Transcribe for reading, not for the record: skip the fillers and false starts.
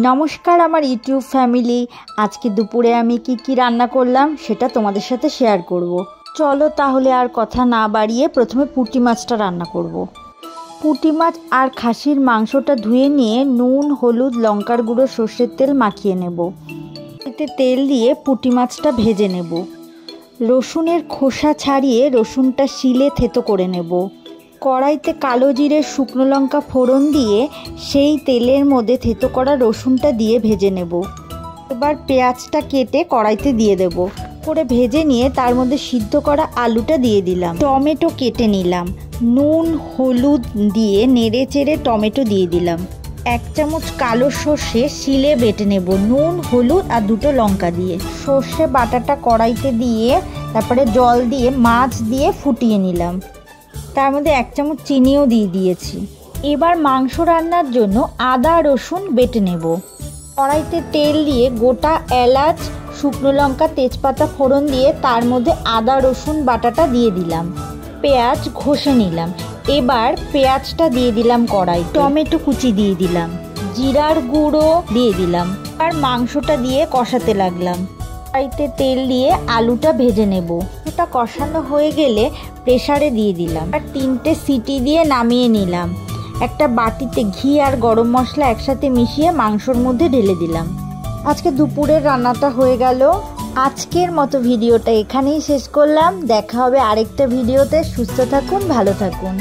নমস্কার আমার YouTube family. আজকে দুপুরে আমি কি রান্না করলাম সেটা তোমাদের সাথে শেয়ার করব। চলো তাহলে আর কথা না বাড়িয়ে প্রথমে পুঁটি মাছটা রান্না করব। পুঁটি মাছ আর খাসির মাংসটা ধুয়ে নিয়ে নুন, হলুদ, লঙ্কার গুঁড়ো, সর্ষের তেল মাখিয়ে নেব। এতে তেল দিয়ে পুঁটি মাছটা ভেজে নেব। রসুনের খোসা ছাড়িয়ে রসুনটা শিলে থেতো করে নেব। কড়াইতে কালো জিরে, শুকনো লঙ্কা ফোড়ন দিয়ে সেই তেলের মধ্যে থেতো করা রসুনটা দিয়ে ভেজে নেব। এবার পেঁয়াজটা কেটে কড়াইতে দিয়ে দেব। করে ভেজে নিয়ে তার মধ্যে সিদ্ধ করা আলুটা দিয়ে দিলাম। টমেটো কেটে নিলাম। নুন, হলুদ দিয়ে নেড়ে চেড়ে টমেটো দিয়ে দিলাম। 1 চামচ কালো সর্ষে শিলে বেটে নেব, নুন, হলুদ আর 2টো লঙ্কা দিয়ে। সর্ষে বাটাটা কড়াইতে দিয়ে তারপরে জল দিয়ে মাছ দিয়ে ফুটিয়ে নিলাম। তার মধ্যে 1 চামচ চিনিও দিয়ে দিয়েছি। এবার মাংস রান্নার জন্য আদা রসুন বেটে নেব। কড়াইতে তেল দিয়ে গোটা এলাচ, শুকনো লঙ্কা, তেজপাতা ফোড়ন দিয়ে তার মধ্যে আদা রসুন বাটাটা দিয়ে দিলাম। পেঁয়াজ ঘষে নিলাম। এবার পেঁয়াজটা দিয়ে দিলাম কড়াই, টমেটো কুচি দিয়ে দিলাম, জিরার গুঁড়ো দিয়ে দিলাম আর মাংসটা দিয়ে কষাতে লাগলাম। কড়াইতে তেল দিয়ে আলুটা ভেজে নেব। আলুটা কষানো হয়ে গেলে প্রেসারে দিয়ে দিলাম আর 3টে সিটি দিয়ে নামিয়ে নিলাম। একটা বাটিতে ঘি আর গরম মশলা একসাথে মিশিয়ে মাংসর মধ্যে ঢেলে দিলাম। আজকে দুপুরের রান্নাটা হয়ে গেল। আজকের মতো ভিডিওটা এখানেই শেষ করলাম। দেখা হবে আরেকটা ভিডিওতে। সুস্থ থাকুন, ভালো থাকুন।